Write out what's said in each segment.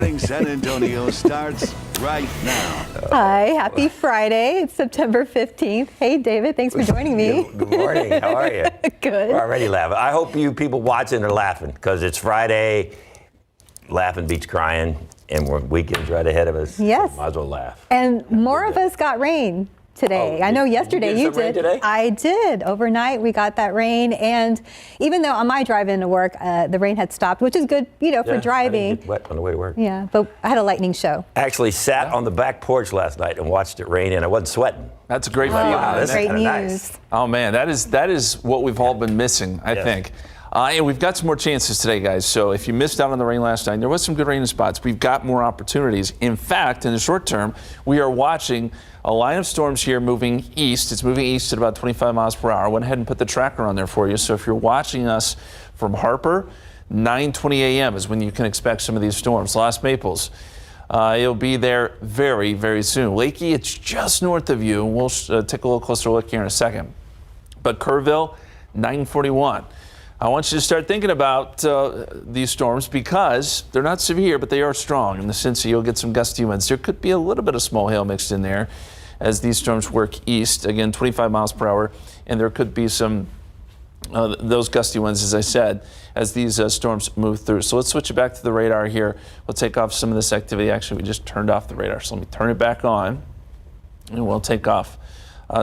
San Antonio starts right now. Hi, happy Friday. It's September 15th. Hey, David, thanks for joining me. Good morning. How are you? Good. We're already laughing. I hope you people watching are laughing because it's Friday. Laughing beats crying, and weekend's right ahead of us. Yes. So might as well laugh. And more of us got rain today. Oh, I know yesterday you rain did. today? I did. Overnight we got that rain, and even though on my drive into work the rain had stopped, which is good, for driving. I didn't get wet on the way to work. Yeah, but I had a lightning show. Actually sat on the back porch last night and watched it rain, and I wasn't sweating. That's a great feeling. Wow, that's great news. nice. Oh man, that is what we've all been missing, I think. And we've got some more chances today, guys. So if you missed out on the rain last night, there was some good rain in spots. We've got more opportunities. In fact, in the short term, we are watching a line of storms here moving east. It's moving east at about 25 miles per hour. I went ahead and put the tracker on there for you. So if you're watching us from Harper, 9:20 a.m. is when you can expect some of these storms. Las Maples, it'll be there very, very soon. Lakey, it's just north of you. We'll take a little closer look here in a second. But Kerrville, 9:41. I want you to start thinking about these storms because they're not severe, but they are strong in the sense that you'll get some gusty winds. There could be a little bit of small hail mixed in there as these storms work east. Again, 25 miles per hour, and there could be some those gusty winds, as I said, as these storms move through. So let's switch it back to the radar here. We'll take off some of this activity. Actually, we just turned off the radar, so let me turn it back on, and we'll take off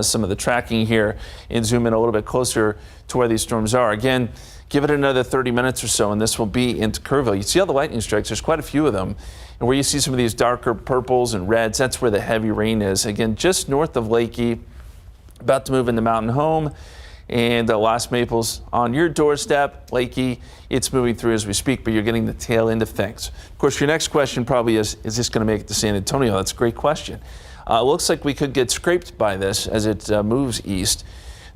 some of the tracking here and zoom in a little bit closer to where these storms are. Again, give it another 30 minutes or so, and this will be into Kerrville. You see all the lightning strikes. There's quite a few of them. And where you see some of these darker purples and reds, that's where the heavy rain is. Again, just north of Lakey, about to move into Mountain Home, and Las Maples on your doorstep. Lakey, it's moving through as we speak, but you're getting the tail end of things. Of course, your next question probably is this going to make it to San Antonio? That's a great question. It looks like we could get scraped by this as it moves east.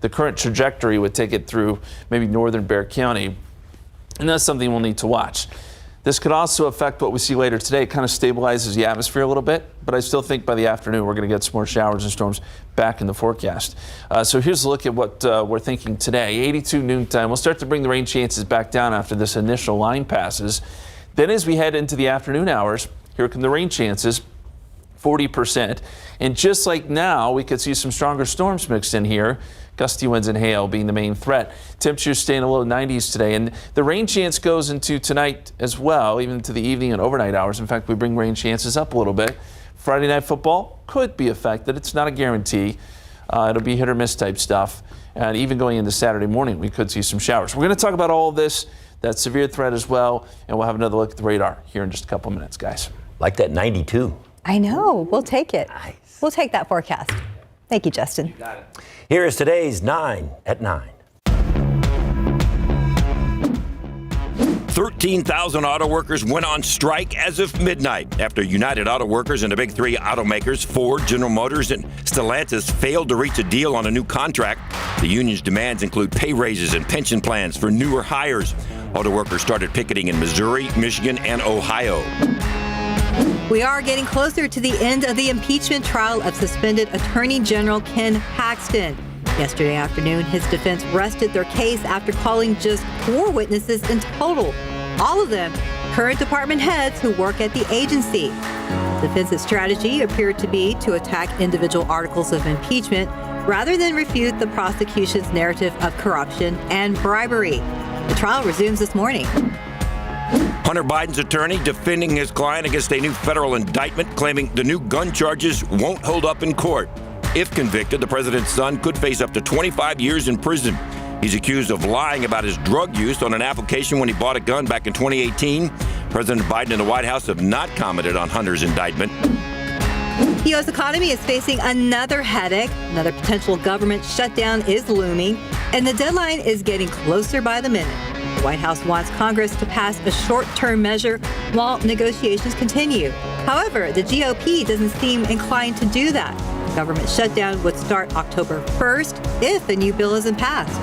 The current trajectory would take it through maybe northern Bexar County, and that's something we'll need to watch. This could also affect what we see later today. It kind of stabilizes the atmosphere a little bit, but I still think by the afternoon we're going to get some more showers and storms back in the forecast. So here's a look at what we're thinking today. 82 noontime. We'll start to bring the rain chances back down after this initial line passes. Then as we head into the afternoon hours, here come the rain chances. 40%. And just like now, we could see some stronger storms mixed in here. Gusty winds and hail being the main threat. Temperatures stay in the low 90s today. And the rain chance goes into tonight as well, even to the evening and overnight hours. In fact, we bring rain chances up a little bit. Friday night football could be affected. It's not a guarantee. It'll be hit or miss type stuff. And even going into Saturday morning, we could see some showers. We're going to talk about all of this, that severe threat as well. And we'll have another look at the radar here in just a couple minutes, guys. Like that 92. I know. We'll take it. Nice. We'll take that forecast. Thank you, Justin. You got it. Here is today's 9 at 9. 13,000 auto workers went on strike as of midnight after United Auto Workers and the big three automakers, Ford, General Motors, and Stellantis, failed to reach a deal on a new contract. The union's demands include pay raises and pension plans for newer hires. Auto workers started picketing in Missouri, Michigan, and Ohio. We are getting closer to the end of the impeachment trial of suspended Attorney General Ken Paxton. Yesterday afternoon, his defense rested their case after calling just 4 witnesses in total. All of them current department heads who work at the agency. Defense's strategy appeared to be to attack individual articles of impeachment rather than refute the prosecution's narrative of corruption and bribery. The trial resumes this morning. Hunter Biden's attorney defending his client against a new federal indictment, claiming the new gun charges won't hold up in court. If convicted, the president's son could face up to 25 years in prison. He's accused of lying about his drug use on an application when he bought a gun back in 2018. President Biden and the White House have not commented on Hunter's indictment. The U.S. economy is facing another headache. Another potential government shutdown is looming, and the deadline is getting closer by the minute. The White House wants Congress to pass a short-term measure while negotiations continue. However, the GOP doesn't seem inclined to do that. The government shutdown would start October 1st if a new bill isn't passed.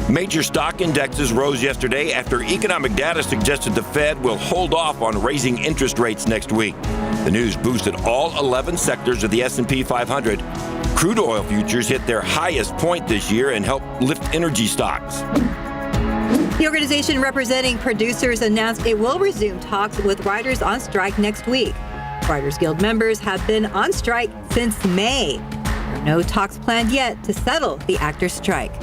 Major stock indexes rose yesterday after economic data suggested the Fed will hold off on raising interest rates next week. The news boosted all 11 sectors of the S&P 500. Crude oil futures hit their highest point this year and helped lift energy stocks. The organization representing producers announced it will resume talks with writers on strike next week. Writers Guild members have been on strike since May. There are no talks planned yet to settle the actors' strike.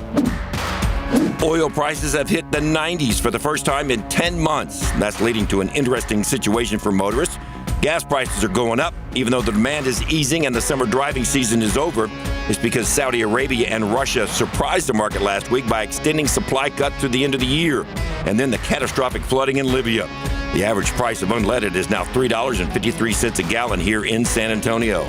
Oil prices have hit the 90s for the first time in 10 months. That's leading to an interesting situation for motorists. Gas prices are going up, even though the demand is easing and the summer driving season is over. It's because Saudi Arabia and Russia surprised the market last week by extending supply cuts through the end of the year. And then the catastrophic flooding in Libya. The average price of unleaded is now $3.53 a gallon here in San Antonio.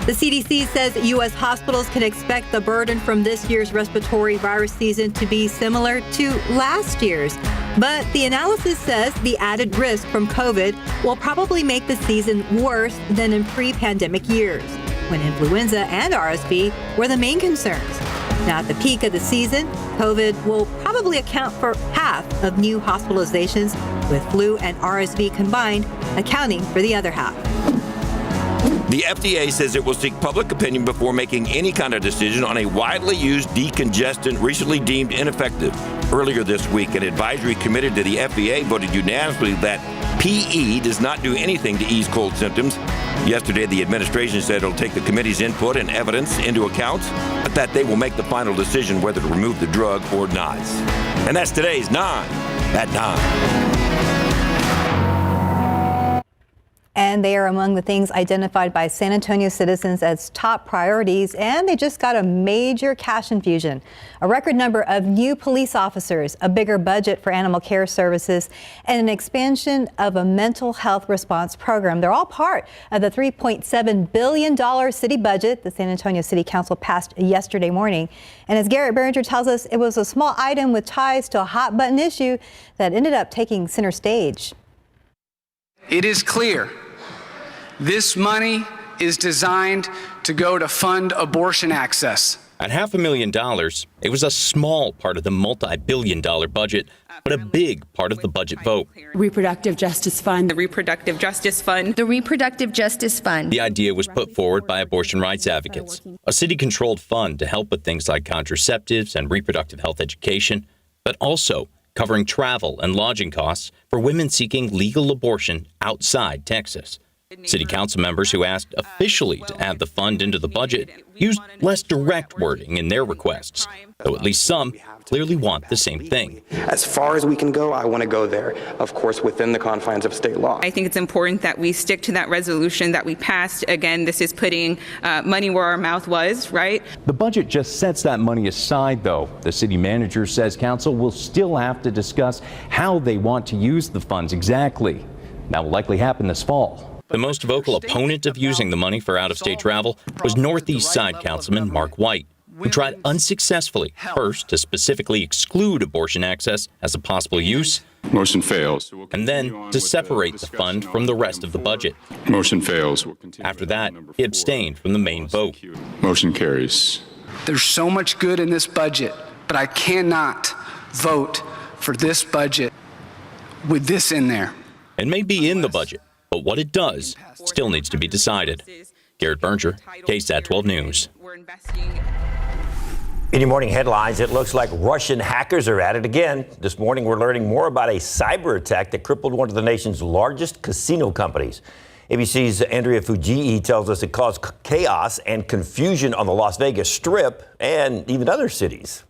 The CDC says U.S. hospitals can expect the burden from this year's respiratory virus season to be similar to last year's. But the analysis says the added risk from COVID will probably make the season worse than in pre-pandemic years, when influenza and RSV were the main concerns. Now, at the peak of the season, COVID will probably account for half of new hospitalizations, with flu and RSV combined accounting for the other half. The FDA says it will seek public opinion before making any kind of decision on a widely used decongestant recently deemed ineffective. Earlier this week, an advisory committee to the FDA voted unanimously that PE does not do anything to ease cold symptoms. Yesterday, the administration said it'll take the committee's input and evidence into account, but that they will make the final decision whether to remove the drug or not. And that's today's 9 at 9. And they are among the things identified by San Antonio citizens as top priorities, and they just got a major cash infusion. A record number of new police officers, a bigger budget for animal care services, and an expansion of a mental health response program. They're all part of the $3.7 billion city budget the San Antonio City Council passed yesterday morning. And as Garrett Behringer tells us, it was a small item with ties to a hot button issue that ended up taking center stage. It is clear this money is designed to go to fund abortion access. At $500,000, it was a small part of the multi-billion-dollar budget, but a big part of the budget vote. Reproductive Justice Fund. The Reproductive Justice Fund. The Reproductive Justice Fund. The idea was put forward by abortion rights advocates, a city-controlled fund to help with things like contraceptives and reproductive health education, but also covering travel and lodging costs for women seeking legal abortion outside Texas. City council members who asked officially to add the fund into the budget used less direct wording in their requests, though at least some clearly want the same thing. As far as we can go, I want to go there, of course, within the confines of state law. I think it's important that we stick to that resolution that we passed. Again, this is putting money where our mouth was, right? The budget just sets that money aside, though. The city manager says council will still have to discuss how they want to use the funds exactly. That will likely happen this fall. The most vocal opponent of using the money for out-of-state travel was Northeast Side Councilman Mark White, who tried unsuccessfully first to specifically exclude abortion access as a possible use. Motion fails. And then to separate the fund from the rest of the budget. Motion fails. After that, he abstained from the main vote. Motion carries. There's so much good in this budget, but I cannot vote for this budget with this in there. It may be in the budget, but what it does still needs to be decided. Garrett Behringer, KSAT 12 News. In your morning headlines, it looks like Russian hackers are at it again. This morning, we're learning more about a cyber attack that crippled one of the nation's largest casino companies. ABC's Andrea Fujii tells us it caused chaos and confusion on the Las Vegas Strip and even other cities.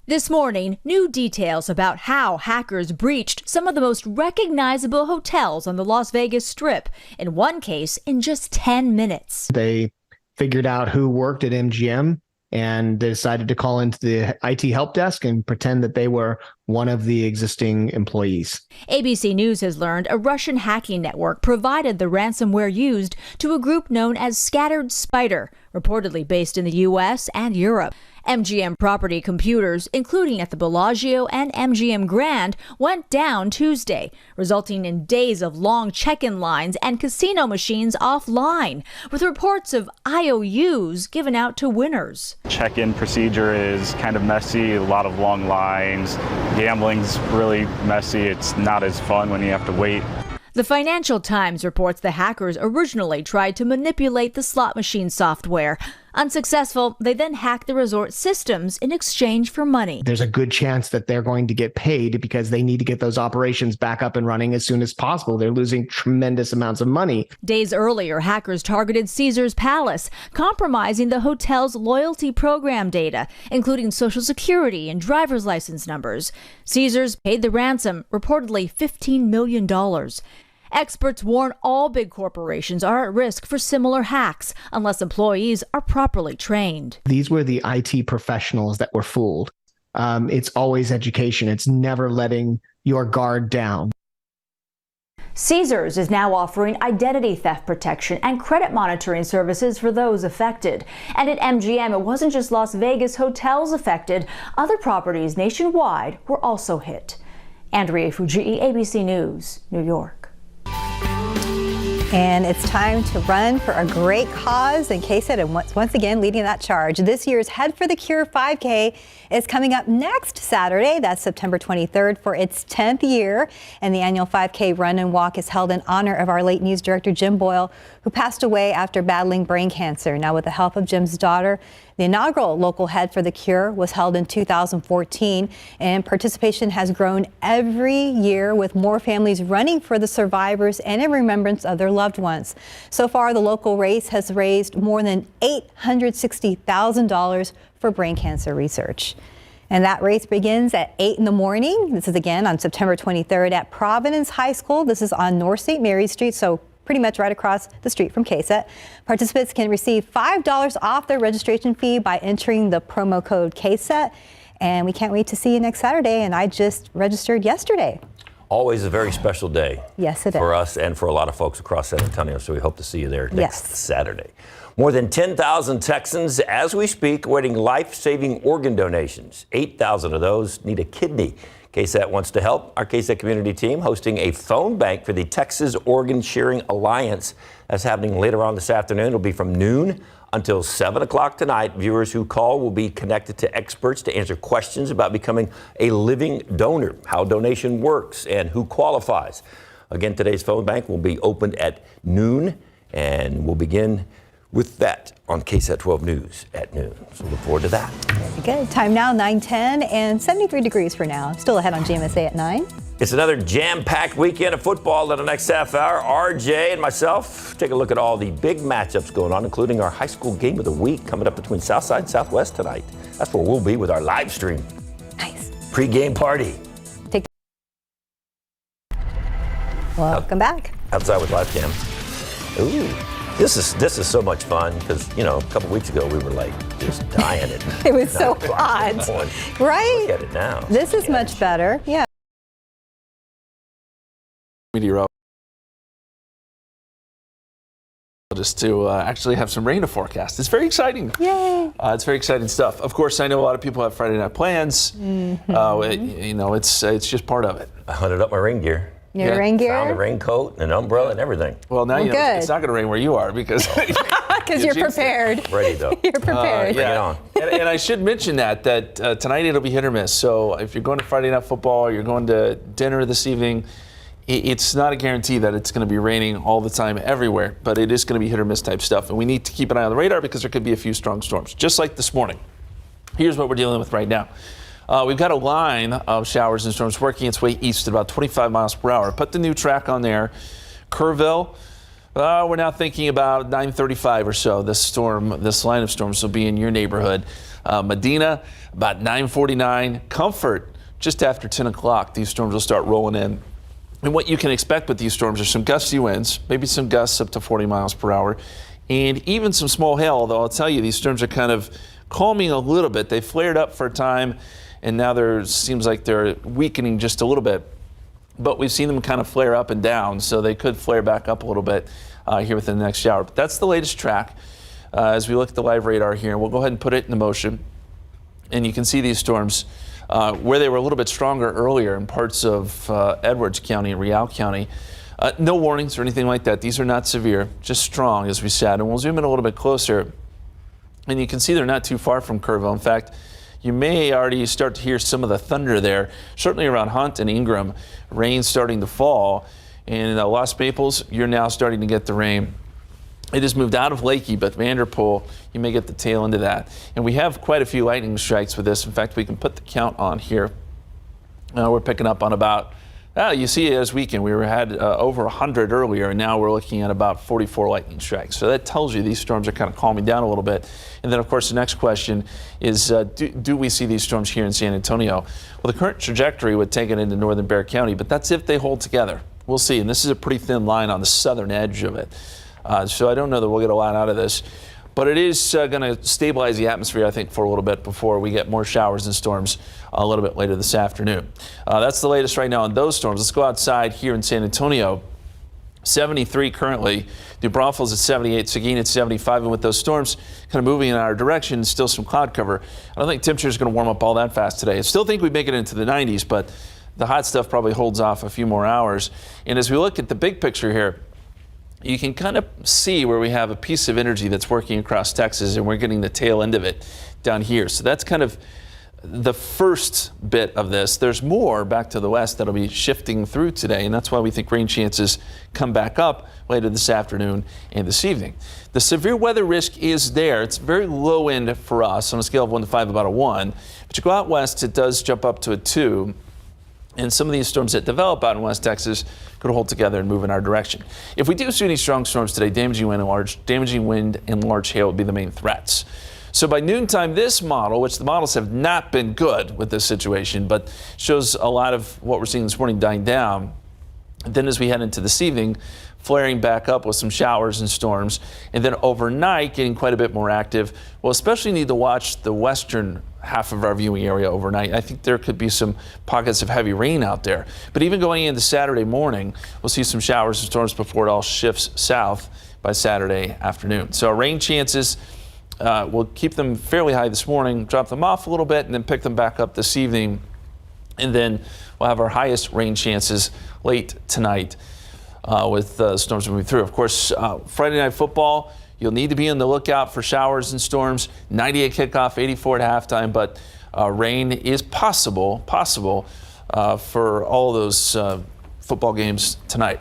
This morning, new details about how hackers breached some of the most recognizable hotels on the Las Vegas Strip, in one case in just 10 minutes. They figured out who worked at MGM and they decided to call into the IT help desk and pretend that they were one of the existing employees. ABC News has learned a Russian hacking network provided the ransomware used to a group known as Scattered Spider, reportedly based in the U.S. and Europe. MGM property computers, including at the Bellagio and MGM Grand, went down Tuesday, resulting in days of long check-in lines and casino machines offline, with reports of IOUs given out to winners. Check-in procedure is kind of messy, a lot of long lines. Gambling's really messy. It's not as fun when you have to wait. The Financial Times reports the hackers originally tried to manipulate the slot machine software. Unsuccessful, they then hack the resort systems in exchange for money. There's a good chance that they're going to get paid because they need to get those operations back up and running as soon as possible. They're losing tremendous amounts of money. Days earlier, hackers targeted Caesars Palace, compromising the hotel's loyalty program data, including Social Security and driver's license numbers. Caesars paid the ransom, reportedly $15 million. Experts warn all big corporations are at risk for similar hacks unless employees are properly trained. These were the IT professionals that were fooled. It's always education. It's never letting your guard down. Caesars is now offering identity theft protection and credit monitoring services for those affected. And at MGM, it wasn't just Las Vegas hotels affected. Other properties nationwide were also hit. Andrea Fujii, ABC News, New York. And it's time to run for a great cause, and KSAT and once again leading that charge. This year's Head for the Cure 5K is coming up next Saturday. That's September 23rd for its 10th year. And the annual 5K run and walk is held in honor of our late news director, Jim Boyle, who passed away after battling brain cancer. Now, with the help of Jim's daughter, the inaugural local Head for the Cure was held in 2014, and participation has grown every year with more families running for the survivors and in remembrance of their loved ones. So far, the local race has raised more than $860,000 for brain cancer research. And that race begins at 8 in the morning. This is again on September 23rd at Providence High School. This is on North St. Mary Street, so pretty much right across the street from KSAT. Participants can receive $5 off their registration fee by entering the promo code KSAT. And we can't wait to see you next Saturday. And I just registered yesterday. Always a very special day. Yes, it is. For us and for a lot of folks across San Antonio. So we hope to see you there next Saturday. More than 10,000 Texans, as we speak, awaiting life-saving organ donations. 8,000 of those need a kidney. KSAT wants to help. Our KSAT community team hosting a phone bank for the Texas Organ Sharing Alliance. That's happening later on this afternoon. It'll be from noon until 7 o'clock tonight. Viewers who call will be connected to experts to answer questions about becoming a living donor, how donation works, and who qualifies. Again, today's phone bank will be opened at noon, and we'll begin with that on KSAT 12 News at noon. So look forward to that. Very good. Time now, 9:10 and 73 degrees for now. Still ahead on GMSA at 9. It's another jam-packed weekend of football in the next half hour. RJ and myself take a look at all the big matchups going on, including our high school game of the week coming up between Southside and Southwest tonight. That's where we'll be with our live stream. Nice. Pre-game party. Welcome back. Outside with live cam. Ooh. This is so much fun because, you know, a couple weeks ago we were like just dying it. It was so hot, right? Look at it now. This is much better. Yeah. Just to actually have some rain to forecast. It's very exciting. Yay. It's very exciting stuff. Of course, I know a lot of people have Friday night plans. Mm-hmm. It's just part of it. I hunted up my rain gear. Your rain gear? Found a raincoat and an umbrella and everything. Well, now you know it's not going to rain where you are because you're prepared. Ready though. You're prepared. Bring it on. and I should mention that tonight it'll be hit or miss. So if you're going to Friday night football, you're going to dinner this evening, it's not a guarantee that it's going to be raining all the time everywhere, but it is going to be hit or miss type stuff. And we need to keep an eye on the radar because there could be a few strong storms, just like this morning. Here's what we're dealing with right now. We've got a line of showers and storms working its way east at about 25 miles per hour. Put the new track on there. Kerrville, we're now thinking about 9:35 or so. This line of storms will be in your neighborhood. Medina, about 9:49. Comfort, just after 10 o'clock, these storms will start rolling in. And what you can expect with these storms are some gusty winds, maybe some gusts up to 40 miles per hour, and even some small hail, although I'll tell you, these storms are kind of calming a little bit. They flared up for a time, and now seems like they're weakening just a little bit. But we've seen them kind of flare up and down, so they could flare back up a little bit here within the next shower. But that's the latest track as we look at the live radar here. We'll go ahead and put it into motion. And you can see these storms where they were a little bit stronger earlier in parts of Edwards County and Real County. No warnings or anything like that. These are not severe, just strong as we said. And we'll zoom in a little bit closer. And you can see they're not too far from Kerrville. In fact, you may already start to hear some of the thunder there, certainly around Hunt and Ingram. Rain starting to fall. And in Los Maples, you're now starting to get the rain. It has moved out of Lakey, but Vanderpool, you may get the tail end of that. And we have quite a few lightning strikes with this. In fact, we can put the count on here. We're picking up on about, you see it as weekend. We had over 100 earlier, and now we're looking at about 44 lightning strikes. So that tells you these storms are kind of calming down a little bit. And then, of course, the next question is, do we see these storms here in San Antonio? Well, the current trajectory would take it into northern Bexar County, but that's if they hold together. We'll see. And this is a pretty thin line on the southern edge of it. So I don't know that we'll get a lot out of this, but it is going to stabilize the atmosphere, I think, for a little bit before we get more showers and storms a little bit later this afternoon. That's the latest right now on those storms. Let's go outside here in San Antonio. 73 currently. New Braunfels at 78, Seguin at 75, and with those storms kind of moving in our direction, still some cloud cover. I don't think temperature is going to warm up all that fast today. I still think we make it into the 90s, but the hot stuff probably holds off a few more hours. And as we look at the big picture here, you can kind of see where we have a piece of energy that's working across Texas, and we're getting the tail end of it down here. So that's kind of the first bit of this. There's more back to the west that'll be shifting through today, and that's why we think rain chances come back up later this afternoon and this evening. The severe weather risk is there. It's very low end for us on a scale of 1 to 5, about a 1. But you go out west, it does jump up to a 2. And some of these storms that develop out in West Texas could hold together and move in our direction. If we do see any strong storms today, damaging wind and large hail would be the main threats. So by noontime, this model, which the models have not been good with this situation, but shows a lot of what we're seeing this morning dying down. And then as we head into this evening, flaring back up with some showers and storms, and then overnight getting quite a bit more active. We'll especially need to watch the western half of our viewing area overnight. I think there could be some pockets of heavy rain out there. But even going into Saturday morning, we'll see some showers and storms before it all shifts south by Saturday afternoon. So our rain chances, we'll keep them fairly high this morning, drop them off a little bit, and then pick them back up this evening. And then we'll have our highest rain chances late tonight with storms moving through. Of course, Friday Night Football, you'll need to be on the lookout for showers and storms. 98 kickoff, 84 at halftime, but rain is possible for all those football games tonight.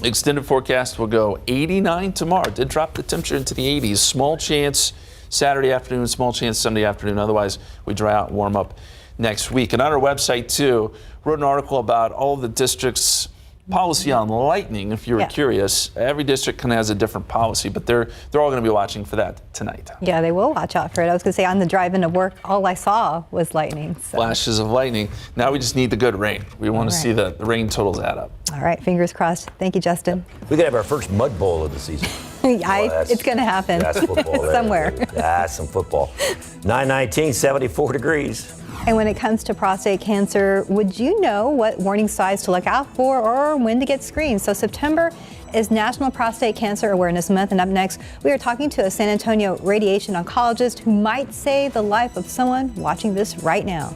Extended forecast will go 89 tomorrow. Did drop the temperature into the 80s. Small chance Saturday afternoon, small chance Sunday afternoon. Otherwise, we dry out and warm up next week. And on our website, too, wrote an article about all the districts' policy on lightning. If you were curious, every district kind of has a different policy, but they're all going to be watching for that tonight. Yeah, they will watch out for it. I was going to say, on the drive into work, all I saw was lightning. So. Flashes of lightning. Now we just need the good rain. We want to see the rain totals add up. All right, fingers crossed. Thank you, Justin. We could have our first mud bowl of the season. It's going to happen. That's football. Somewhere. That's some football. 919, 74 degrees. And when it comes to prostate cancer, would you know what warning signs to look out for or when to get screened? So September is National Prostate Cancer Awareness Month, and up next, we are talking to a San Antonio radiation oncologist who might save the life of someone watching this right now.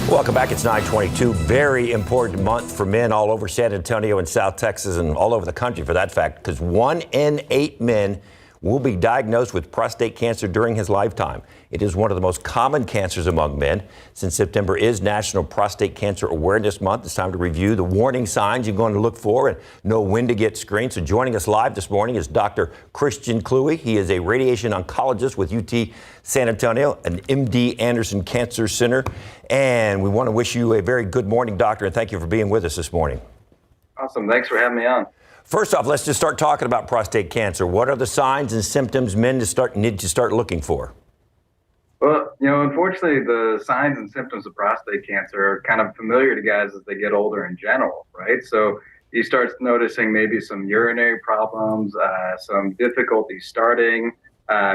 Welcome back. It's 922. Very important month for men all over San Antonio and South Texas and all over the country for that fact, because 1 in 8 men will be diagnosed with prostate cancer during his lifetime. It is one of the most common cancers among men. Since September is National Prostate Cancer Awareness Month, it's time to review the warning signs you're going to look for and know when to get screened. So joining us live this morning is Dr. Christian Kluwe. He is a radiation oncologist with UT San Antonio and MD Anderson Cancer Center. And we want to wish you a very good morning, doctor, and thank you for being with us this morning. Awesome. Thanks for having me on. First off, let's just start talking about prostate cancer. What are the signs and symptoms men need to start looking for? Well, unfortunately, the signs and symptoms of prostate cancer are kind of familiar to guys as they get older in general, right? So you start noticing maybe some urinary problems, some difficulty starting,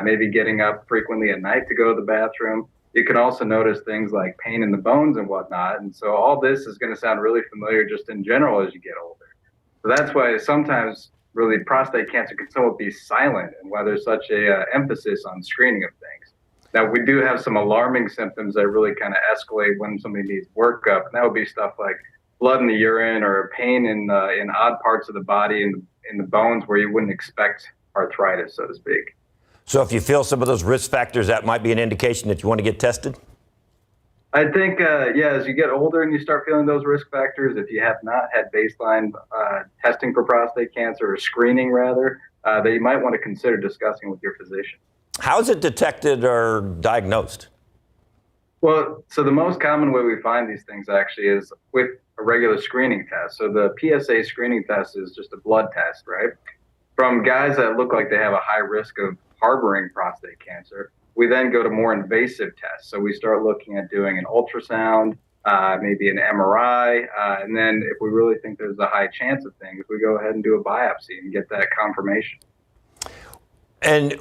maybe getting up frequently at night to go to the bathroom. You can also notice things like pain in the bones and whatnot. And so all this is going to sound really familiar just in general as you get older. So that's why sometimes really prostate cancer can somewhat be silent and why there's such a emphasis on screening of things. Now, we do have some alarming symptoms that really kind of escalate when somebody needs workup. And that would be stuff like blood in the urine or pain in odd parts of the body in the bones where you wouldn't expect arthritis, so to speak. So if you feel some of those risk factors, that might be an indication that you want to get tested? I think, as you get older and you start feeling those risk factors, if you have not had baseline testing for prostate cancer, or screening rather, that you might want to consider discussing with your physician. How is it detected or diagnosed? Well, so the most common way we find these things actually is with a regular screening test. So the PSA screening test is just a blood test, right? From guys that look like they have a high risk of harboring prostate cancer, we then go to more invasive tests. So we start looking at doing an ultrasound, maybe an MRI, and then if we really think there's a high chance of things, we go ahead and do a biopsy and get that confirmation. And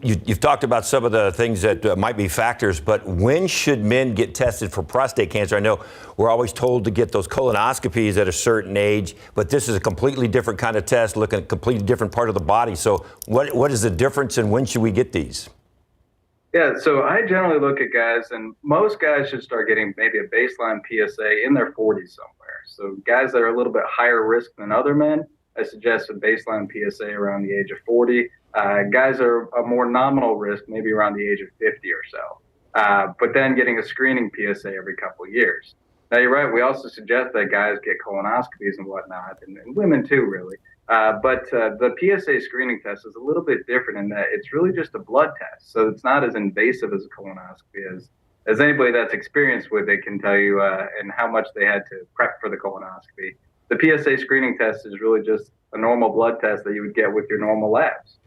you've talked about some of the things that might be factors, but when should men get tested for prostate cancer? I know we're always told to get those colonoscopies at a certain age, but this is a completely different kind of test, looking at a completely different part of the body. So what is the difference, and when should we get these? Yeah, so I generally look at guys, and most guys should start getting maybe a baseline PSA in their 40s somewhere. So guys that are a little bit higher risk than other men, I suggest a baseline PSA around the age of 40. Guys are a more nominal risk, maybe around the age of 50 or so. But then getting a screening PSA every couple of years. Now, you're right. We also suggest that guys get colonoscopies and whatnot, and women too, really. But the PSA screening test is a little bit different in that it's really just a blood test. So it's not as invasive as a colonoscopy as anybody that's experienced with it can tell you, and how much they had to prep for the colonoscopy. The PSA screening test is really just a normal blood test that you would get with your normal labs.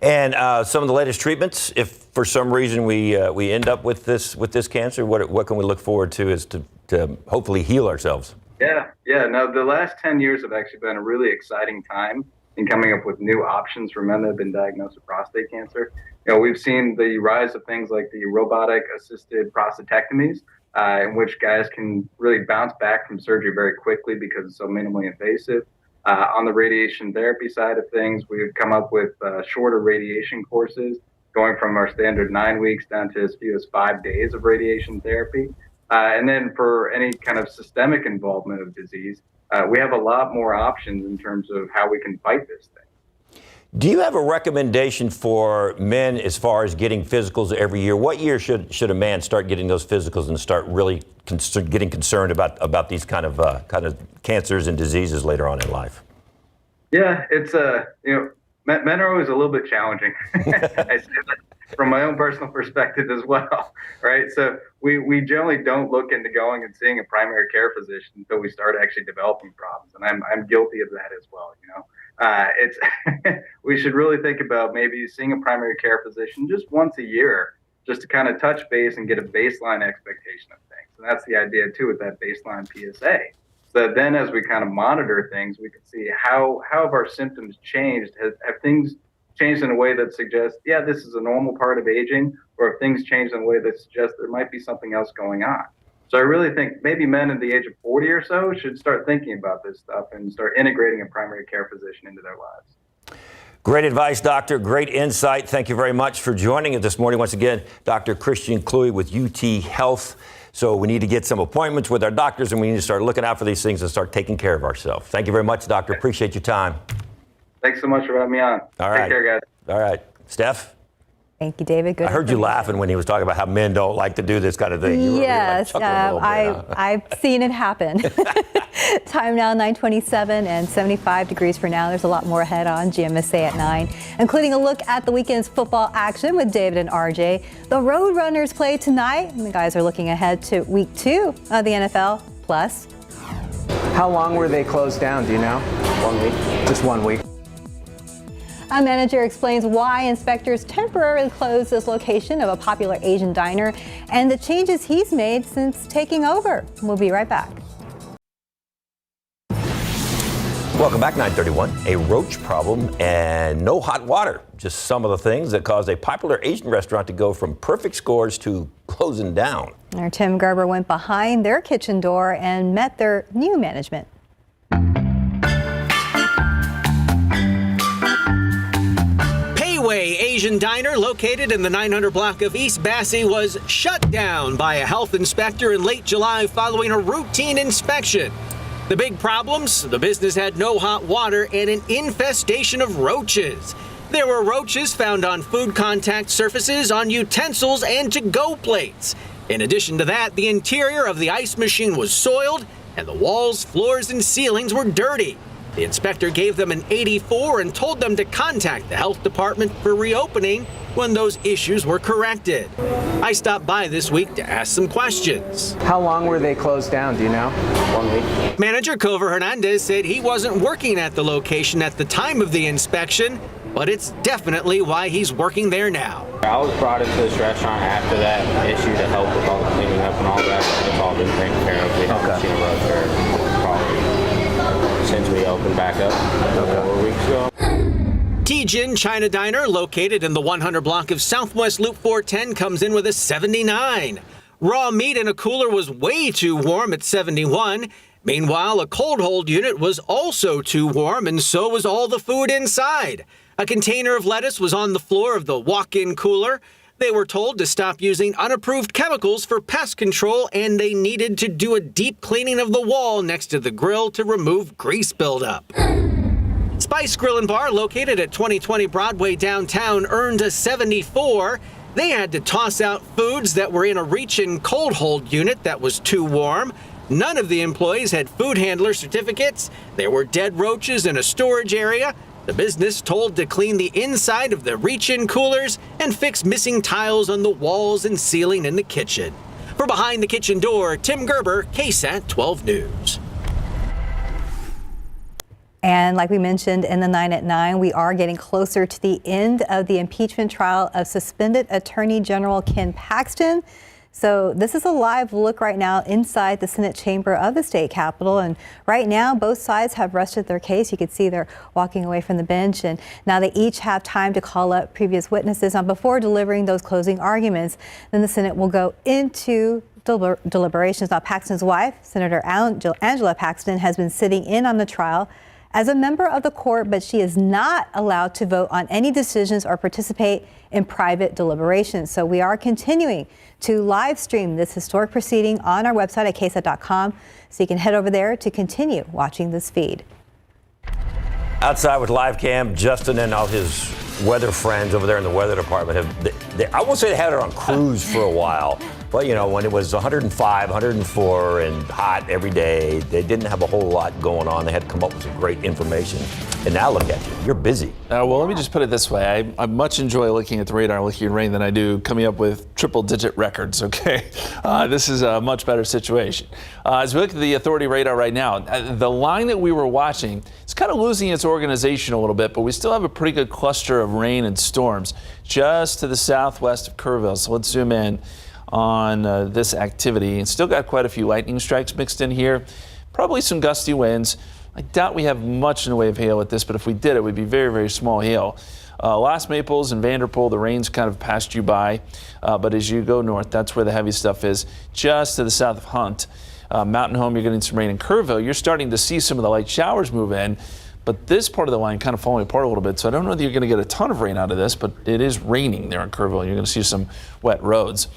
And some of the latest treatments, if for some reason we end up with this cancer, what can we look forward to is to hopefully heal ourselves? Yeah. No, the last 10 years have actually been a really exciting time in coming up with new options for men that have been diagnosed with prostate cancer. You know, we've seen the rise of things like the robotic assisted prostatectomies, in which guys can really bounce back from surgery very quickly because it's so minimally invasive. On the radiation therapy side of things, we've come up with shorter radiation courses, going from our standard 9 weeks down to as few as 5 days of radiation therapy. And then for any kind of systemic involvement of disease, we have a lot more options in terms of how we can fight this thing. Do you have a recommendation for men as far as getting physicals every year? What year should a man start getting those physicals and start really getting concerned about these kind of cancers and diseases later on in life? Yeah, it's men are always a little bit challenging. I say that from my own personal perspective as well, right? So we generally don't look into going and seeing a primary care physician until we start actually developing problems, and I'm guilty of that as well. It's we should really think about maybe seeing a primary care physician just once a year, just to kind of touch base and get a baseline expectation of things. And that's the idea too with that baseline PSA. So then as we kind of monitor things, we can see how have our symptoms changed? Have things changed in a way that suggests, yeah, this is a normal part of aging, or if things change in a way that suggests there might be something else going on. So I really think maybe men at the age of 40 or so should start thinking about this stuff and start integrating a primary care physician into their lives. Great advice, Doctor. Great insight. Thank you very much for joining us this morning. Once again, Dr. Christian Kluy with UT Health. So we need to get some appointments with our doctors, and we need to start looking out for these things and start taking care of ourselves. Thank you very much, Doctor. Appreciate your time. Thanks so much for having me on. All right. Take care, guys. All right. Steph? Thank you, David. Good. I heard you laughing when he was talking about how men don't like to do this kind of thing. Yes, I've seen it happen. Time now 9:27 and 75 degrees for now. There's a lot more ahead on GMSA at 9, including a look at the weekend's football action with David and RJ. The Roadrunners play tonight, and the guys are looking ahead to week 2 of the NFL. Plus, how long were they closed down? Do you know? 1 week. Just 1 week. a manager explains why inspectors temporarily closed this location of a popular Asian diner and the changes he's made since taking over. We'll be right back. Welcome back, 931. A roach problem and no hot water. Just some of the things that caused a popular Asian restaurant to go from perfect scores to closing down. Our Tim Gerber went behind their kitchen door and met their new management. Payway Asian Diner, located in the 900 block of East Basse, was shut down by a health inspector in late July following a routine inspection. The big problems? The business had no hot water and an infestation of roaches. There were roaches found on food contact surfaces, on utensils, and to-go plates. In addition to that, the interior of the ice machine was soiled, and the walls, floors, and ceilings were dirty. The inspector gave them an 84 and told them to contact the health department for reopening when those issues were corrected. I stopped by this week to ask some questions. How long were they closed down, do you know? 1 week. Manager Cover Hernandez said he wasn't working at the location at the time of the inspection, but it's definitely why he's working there now. I was brought into this restaurant after that issue to help with all the cleaning up and all that. It's all been taken care of. We haven't seen a road there probably since we opened back up 4 weeks ago. Tijin China Diner, located in the 100 block of Southwest Loop 410, comes in with a 79. Raw meat in a cooler was way too warm at 71. Meanwhile, a cold hold unit was also too warm, and so was all the food inside. A container of lettuce was on the floor of the walk-in cooler. They were told to stop using unapproved chemicals for pest control, and they needed to do a deep cleaning of the wall next to the grill to remove grease buildup. Spice Grill and Bar, located at 2020 Broadway downtown, earned a 74. They had to toss out foods that were in a reach-in cold hold unit that was too warm. None of the employees had food handler certificates. There were dead roaches in a storage area. The business told to clean the inside of the reach-in coolers and fix missing tiles on the walls and ceiling in the kitchen. For Behind the Kitchen Door, Tim Gerber, KSAT 12 News. And like we mentioned in the 9 at 9, we are getting closer to the end of the impeachment trial of suspended Attorney General Ken Paxton. So this is a live look right now inside the Senate chamber of the state capitol. And right now, both sides have rested their case. You can see they're walking away from the bench. And now they each have time to call up previous witnesses before delivering those closing arguments. Then the Senate will go into deliberations. Now, Paxton's wife, Senator Angela Paxton, has been sitting in on the trial as a member of the court, but she is not allowed to vote on any decisions or participate in private deliberations. So we are continuing to live stream this historic proceeding on our website at KSAT.com. So you can head over there to continue watching this feed. Outside with live cam, Justin and all his weather friends over there in the weather department I won't say they had it on cruise for a while, but you know, when it was 105, 104 and hot every day, they didn't have a whole lot going on. They had to come up with some great information. And now look at you, you're busy. Well, let me just put it this way. I much enjoy looking at the radar, looking at rain than I do coming up with triple-digit records, okay? This is a much better situation. As we look at the authority radar right now, the line that we were watching, it's kind of losing its organization a little bit, but we still have a pretty good cluster of rain and storms just to the southwest of Kerrville. So let's zoom in on this activity. It's still got quite a few lightning strikes mixed in here, probably some gusty winds. I doubt we have much in the way of hail at this, but if we did, it would be very, very small hail. Lost Maples and Vanderpool, the rain's kind of passed you by, but as you go north, that's where the heavy stuff is, just to the south of Hunt. Mountain Home, you're getting some rain in Kerrville. You're starting to see some of the light showers move in, but this part of the line kind of falling apart a little bit, so I don't know that you're going to get a ton of rain out of this, but it is raining there in Kerrville. You're going to see some wet roads.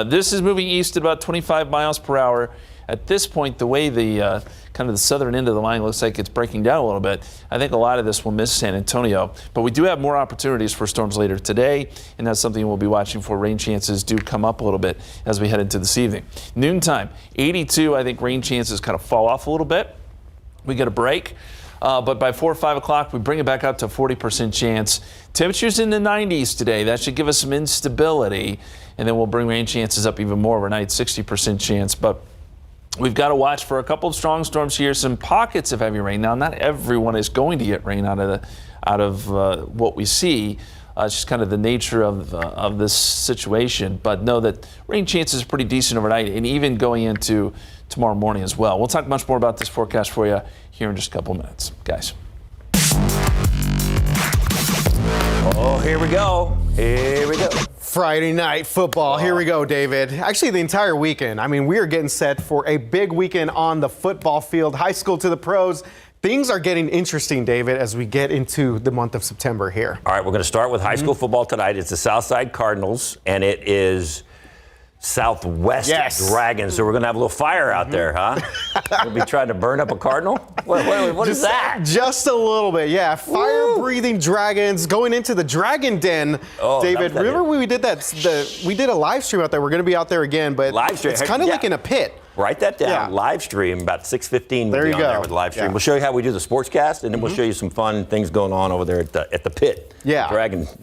This is moving east at about 25 miles per hour. At this point, the way the kind of the southern end of the line looks like it's breaking down a little bit, I think a lot of this will miss San Antonio. But we do have more opportunities for storms later today, and that's something we'll be watching for. Rain chances do come up a little bit as we head into this evening. Noontime, 82, I think rain chances kind of fall off a little bit. We get a break. But by 4 or 5 o'clock, we bring it back up to 40% chance. Temperatures in the 90s today. That should give us some instability. And then we'll bring rain chances up even more overnight, 60% chance. But we've got to watch for a couple of strong storms here, some pockets of heavy rain. Now, not everyone is going to get rain out of what we see. It's just kind of the nature of this situation. But know that rain chances are pretty decent overnight and even going into tomorrow morning as well. We'll talk much more about this forecast for you here in just a couple of minutes, guys. Oh, here we go. Here we go. Friday night football. Here we go, David. Actually, the entire weekend. I mean, we are getting set for a big weekend on the football field, high school to the pros. Things are getting interesting, David, as we get into the month of September here. All right, we're going to start with high school football tonight. It's the Southside Cardinals, and it is Southwest Dragons. So we're going to have a little fire out there, huh? We'll be trying to burn up a cardinal? What is that? Just a little bit, yeah. Fire-breathing dragons going into the dragon den. Oh, David, remember we did that? We did a live stream out there. We're going to be out there again, but it's kind of like in a pit. Write that down. Live stream about 6:15. There you go. There with live stream. We'll show you how we do the sportscast, and then we'll show you some fun things going on over there at the pit. Yeah,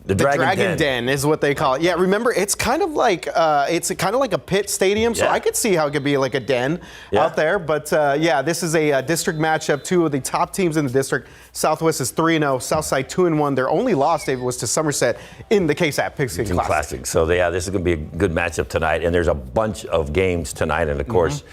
the dragon den is what they call it. Yeah, remember it's kind of like a pit stadium, so I could see how it could be like a den out there. But this is a district matchup. Two of the top teams in the district. Southwest is 3-0. Southside 2-1. Their only loss, David, was to Somerset in the KSAT Pigskin Classic. So this is going to be a good matchup tonight, and there's a bunch of games tonight, and of course.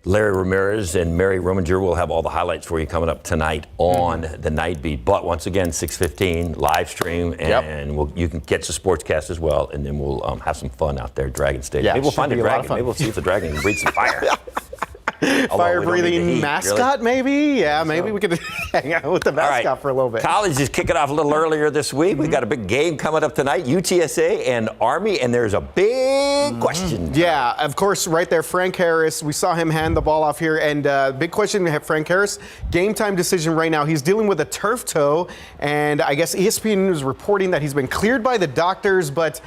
Larry Ramirez and Mary Rominger will have all the highlights for you coming up tonight on the Night Beat. But once again, 6:15 live stream, and you can catch the sportscast as well, and then we'll have some fun out there at Dragon Stadium. Yeah, maybe we'll find a dragon. Maybe we'll see if the dragon can breathe some fire. Fire-breathing mascot, maybe? Yeah, maybe we could hang out with the mascot for a little bit. College is kicking off a little earlier this week. We got a big game coming up tonight, UTSA and Army, and there's a big question. Yeah, of course, right there, Frank Harris. We saw him hand the ball off here, and big question, Frank Harris, game time decision right now. He's dealing with a turf toe, and I guess ESPN is reporting that he's been cleared by the doctors, but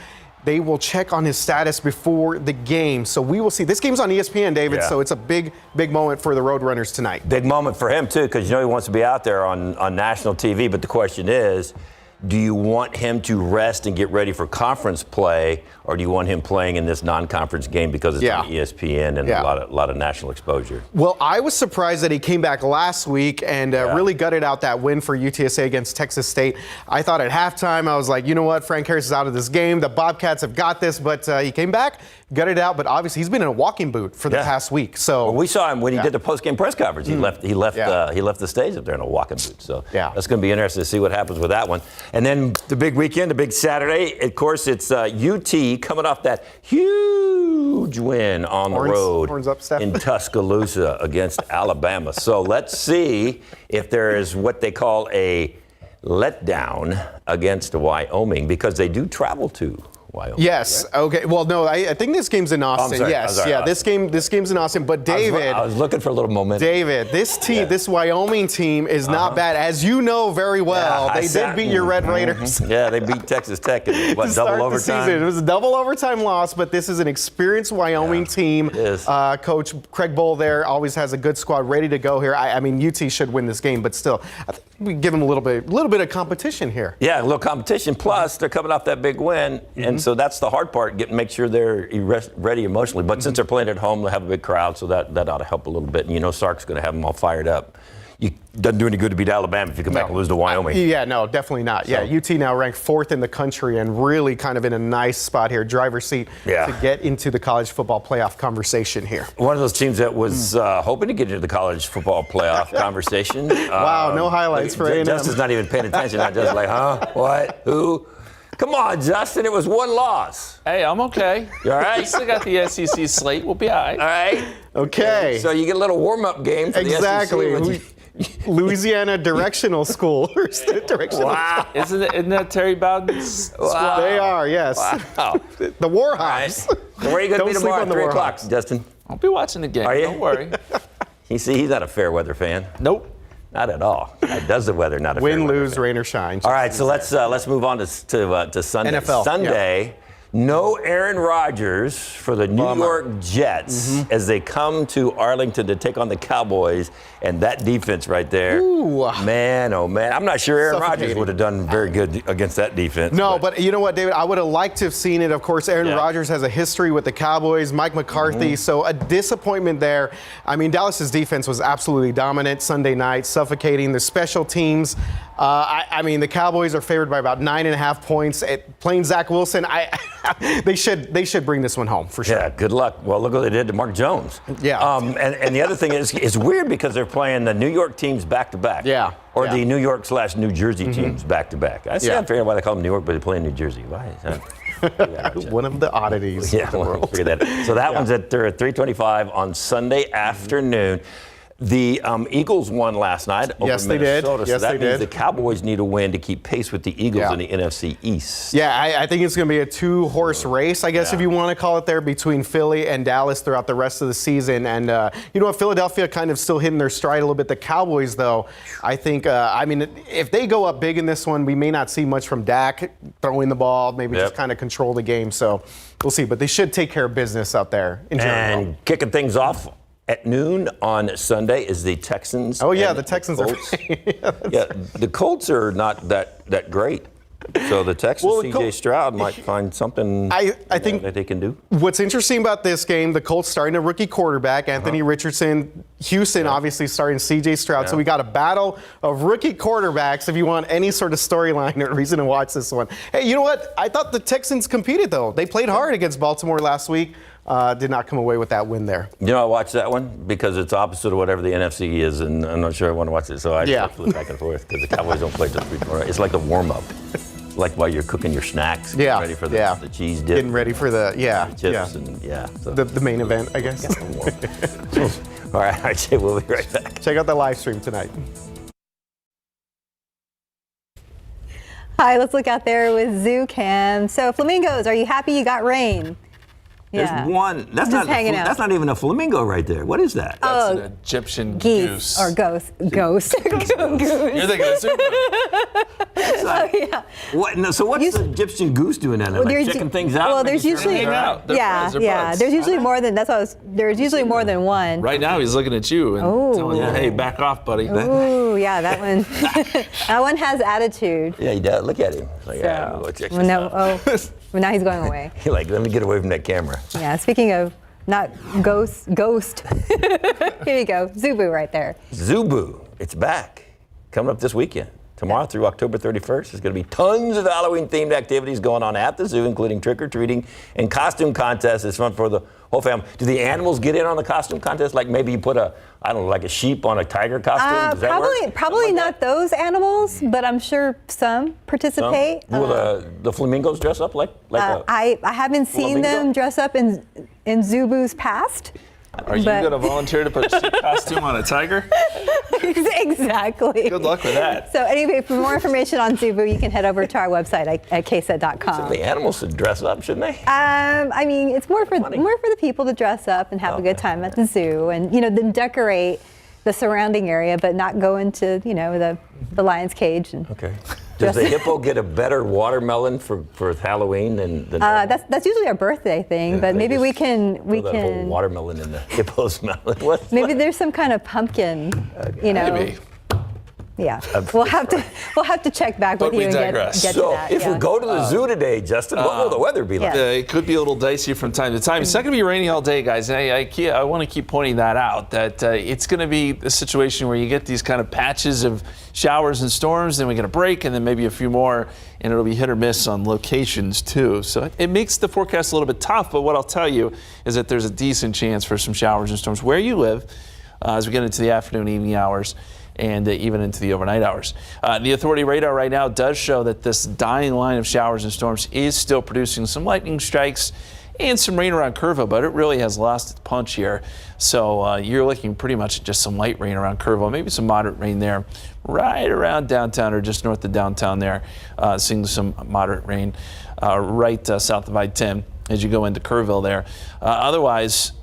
they will check on his status before the game. So we will see. This game's on ESPN, David, so it's a big moment for the Roadrunners tonight. Big moment for him, too, because he wants to be out there on national TV. But the question is, do you want him to rest and get ready for conference play, or do you want him playing in this non-conference game because it's on ESPN and a lot of national exposure? Well, I was surprised that he came back last week and really gutted out that win for UTSA against Texas State. I thought at halftime, I was like, you know what, Frank Harris is out of this game. The Bobcats have got this, but he came back, gutted out. But obviously, he's been in a walking boot for the past week. So we saw him when he did the post-game press conference. He left the stage up there in a walking boot. So that's going to be interesting to see what happens with that one. And then the big weekend, the big Saturday, of course, it's UT coming off that huge win on the road in Tuscaloosa against Alabama. So let's see if there is what they call a letdown against Wyoming, because they do travel to Wyoming. Yes. Right? Okay. Well, no, I think this game's in Austin. This game's in Austin. But David, I was looking for a little momentum. David, this team, this Wyoming team, is not bad, as you know very well. They did beat your Red Raiders. Yeah, they beat Texas Tech in double overtime. It was a double overtime loss, but this is an experienced Wyoming team. It is. Coach Craig Bull there always has a good squad ready to go here. I mean, UT should win this game, but still, I think we give them a little bit of competition here. Yeah, a little competition. Plus, they're coming off that big win, and so that's the hard part, make sure they're ready emotionally. But since they're playing at home, they'll have a big crowd, so that ought to help a little bit. And Sark's going to have them all fired up. Doesn't do any good to beat Alabama if you come back and lose to Wyoming. No, definitely not. Yeah, UT now ranked 4th in the country and really kind of in a nice spot here, driver's seat, to get into the college football playoff conversation here. One of those teams that was hoping to get into the college football playoff conversation. Wow, no highlights for A&M. Justin's not even paying attention. I'm just like, huh? What? Who? Come on, Justin. It was one loss. Hey, I'm okay. You all right? We still got the SEC slate. We'll be all right. All right. Okay. So you get a little warm-up game for the SEC. Louisiana Directional School. Wow. Isn't that Terry Bowden's squad? They are, yes. Wow. The Warhawks. Right. Where are you going to be tomorrow at 3 o'clock, Justin? I'll be watching the game. Are you? Don't worry. He's not a fair weather fan. Nope. Not at all. Does the weather not a fair win, weather lose, fan. rain or shine? All right, so let's move on to Sunday. NFL. Sunday. No Aaron Rodgers for the New York Jets as they come to Arlington to take on the Cowboys, and that defense right there. Ooh. Man, oh man. I'm not sure Aaron Rodgers would have done very good against that defense. No, but you know what, David? I would have liked to have seen it. Of course, Aaron Rodgers has a history with the Cowboys, Mike McCarthy, so a disappointment there. I mean, Dallas's defense was absolutely dominant Sunday night, suffocating the special teams. I mean, the Cowboys are favored by about 9.5 points. Playing Zach Wilson, they should bring this one home for sure. Yeah, good luck. Well, look what they did to Mark Jones. Yeah. And the other thing is, it's weird because they're playing the New York teams back to back. Yeah. Or the New York/New Jersey teams back to back. I see unfair why they call them New York, but they play in New Jersey. Why is that? One of the oddities of the world. Figure that. So that one's at 3:25 on Sunday afternoon. The Eagles won last night over Yes, they did. Minnesota. So Yes, that they means did. the Cowboys need a win to keep pace with the Eagles in the NFC East. Yeah, I think it's going to be a two-horse race, I guess, if you want to call it there, between Philly and Dallas throughout the rest of the season. And you know what? Philadelphia kind of still hitting their stride a little bit. The Cowboys, though, I think, if they go up big in this one, we may not see much from Dak throwing the ball, maybe just kind of control the game. So we'll see. But they should take care of business out there in general. And kicking things off at noon on Sunday is the Texans. Oh, yeah, and the Texans Colts. are. The Colts are not that great. So the Texans, C.J. Stroud might find something I think that they can do. What's interesting about this game, the Colts starting a rookie quarterback, Anthony Richardson. Houston obviously starting C.J. Stroud. So we got a battle of rookie quarterbacks if you want any sort of storyline or reason to watch this one. Hey, you know what? I thought the Texans competed, though. They played hard against Baltimore last week. Did not come away with that win there. You know, I watched that one because it's opposite of whatever the NFC is, and I'm not sure I want to watch it. So I just flip back and forth because the Cowboys don't play till 3-4. It's like a warm-up. Like while you're cooking your snacks, getting ready for the cheese dip. Getting ready for the, chips and so. the main event, I guess. All right, RJ, we'll be right back. Check out the live stream tonight. Hi, let's look out there with Zoo Cam. So flamingos, are you happy you got rain? There's one. That's Just hanging out. That's not even a flamingo right there. What is that? That's an Egyptian goose. Or ghost. Goose. You're thinking of super. What? No, so what's the Egyptian goose doing down there? Like checking things out? Well, there's usually there's usually more than there's usually more than one. Right now he's looking at you and telling you, "Hey, back off, buddy." Ooh, yeah, that one. That one has attitude. Yeah, he does. Look at him. Like, go check this out. Well, now he's going away. Like, let me get away from that camera. Yeah, speaking of not ghost. Here you go, Zubu right there. Zubu, it's back. Coming up this weekend. Tomorrow through October 31st, there's going to be tons of Halloween-themed activities going on at the zoo, including trick-or-treating and costume contests. It's fun for the whole family. Do the animals get in on the costume contest? Like maybe you put like a sheep on a tiger costume? Does that work? Probably not those animals, but I'm sure some participate. Will the flamingos dress up like I haven't seen them dress up in Zubu's past. Are you going to volunteer to put a sheep costume on a tiger? Exactly. Good luck with that. So anyway, for more information on Zubu, you can head over to our website at KSAT.com. The animals should dress up, shouldn't they? I mean, it's more for the people to dress up and have a good time at the zoo, and then decorate the surrounding area, but not go into the lion's cage. Okay. Does the hippo get a better watermelon for Halloween than that's usually a birthday thing, but maybe we can whole watermelon in the hippo's mouth. Maybe there's some kind of pumpkin, Maybe. Yeah, we'll have to check back with you and get to that. If we go to the zoo today, Justin, what will the weather be like? It could be a little dicey from time to time. It's not going to be rainy all day, guys. I want to keep pointing that out, that it's going to be a situation where you get these kind of patches of showers and storms, then we get a break, and then maybe a few more, and it'll be hit or miss on locations too. So it makes the forecast a little bit tough, but what I'll tell you is that there's a decent chance for some showers and storms where you live as we get into the afternoon, evening hours, and even into the overnight hours. The Authority radar right now does show that this dying line of showers and storms is still producing some lightning strikes and some rain around Kerrville, but it really has lost its punch here. So you're looking pretty much at just some light rain around Kerrville, maybe some moderate rain there right around downtown or just north of downtown there, seeing some moderate rain right south of I-10 as you go into Kerrville there. Otherwise,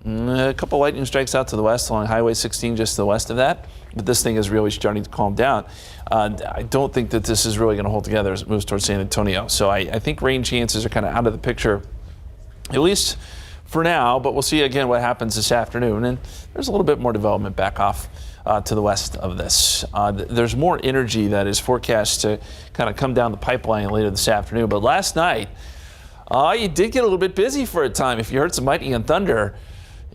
a couple lightning strikes out to the west along Highway 16 just to the west of that. But this thing is really starting to calm down. I don't think that this is really going to hold together as it moves towards San Antonio. So I think rain chances are kind of out of the picture, at least for now. But we'll see again what happens this afternoon. And there's a little bit more development back off to the west of this. There's more energy that is forecast to kind of come down the pipeline later this afternoon. But last night, you did get a little bit busy for a time. If you heard some lightning and thunder,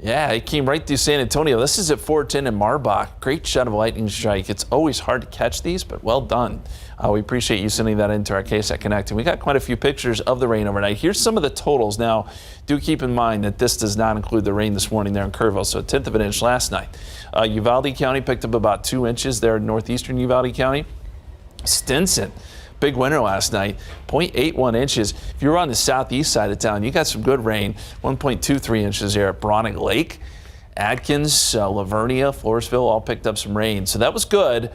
yeah, it came right through San Antonio. This is at 410 in Marbach. Great shot of a lightning strike. It's always hard to catch these, but well done. We appreciate you sending that into our KSAT Connect. And we got quite a few pictures of the rain overnight. Here's some of the totals. Now, do keep in mind that this does not include the rain this morning there in Kerrville. So a 1/10 of an inch last night. Uvalde County picked up about 2 inches there in northeastern Uvalde County. Stinson, big winter last night, 0.81 inches. If you were on the southeast side of town, you got some good rain, 1.23 inches there at Bronick Lake. Atkins, Lavernia, Floresville all picked up some rain. So that was good.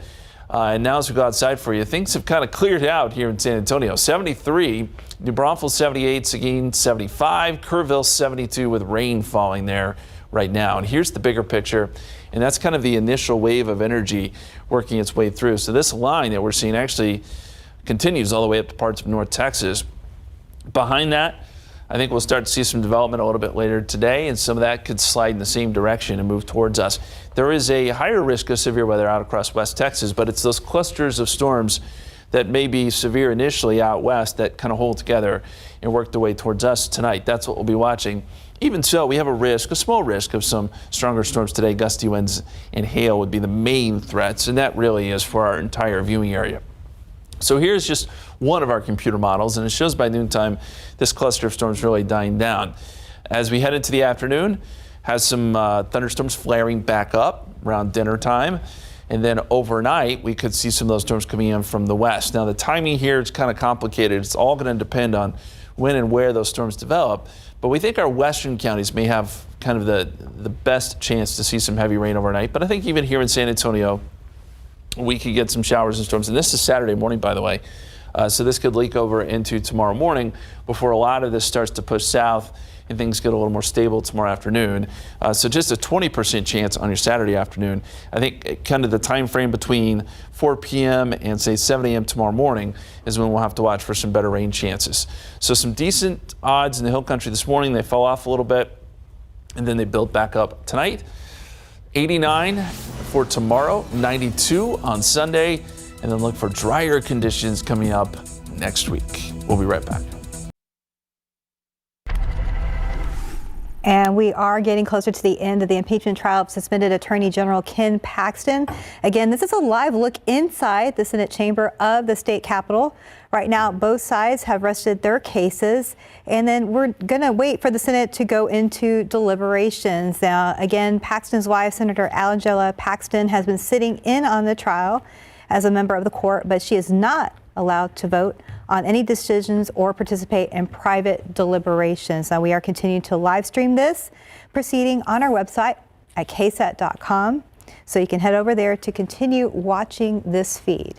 And now as we go outside for you, things have kind of cleared out here in San Antonio. 73, New Braunfels 78, Seguin 75, Kerrville 72 with rain falling there right now. And here's the bigger picture. And that's kind of the initial wave of energy working its way through. So this line that we're seeing actually continues all the way up to parts of North Texas. Behind that, I think we'll start to see some development a little bit later today, and some of that could slide in the same direction and move towards us. There is a higher risk of severe weather out across West Texas, but it's those clusters of storms that may be severe initially out west that kind of hold together and work their way towards us tonight. That's what we'll be watching. Even so, we have a small risk of some stronger storms today. Gusty winds and hail would be the main threats, and that really is for our entire viewing area. So here's just one of our computer models, and it shows by noontime this cluster of storms really dying down. As we head into the afternoon, has some thunderstorms flaring back up around dinner time. And then overnight, we could see some of those storms coming in from the west. Now, the timing here is kind of complicated. It's all going to depend on when and where those storms develop. But we think our western counties may have kind of the best chance to see some heavy rain overnight. But I think even here in San Antonio, we could get some showers and storms. And this is Saturday morning, by the way. So this could leak over into tomorrow morning before a lot of this starts to push south and things get a little more stable tomorrow afternoon. So just a 20% chance on your Saturday afternoon. I think kind of the time frame between 4 p.m. and say 7 a.m. tomorrow morning is when we'll have to watch for some better rain chances. So some decent odds in the hill country this morning. They fell off a little bit and then they built back up tonight. 89 for tomorrow, 92 on Sunday, and then look for drier conditions coming up next week. We'll be right back. And we are getting closer to the end of the impeachment trial of suspended Attorney General Ken Paxton. Again, this is a live look inside the Senate chamber of the state capitol. Right now, both sides have rested their cases, and then we're going to wait for the Senate to go into deliberations. Now, again, Paxton's wife, Senator Angela Paxton, has been sitting in on the trial as a member of the court, but she is not allowed to vote on any decisions or participate in private deliberations. Now, we are continuing to live stream this proceeding on our website at ksat.com, so you can head over there to continue watching this feed.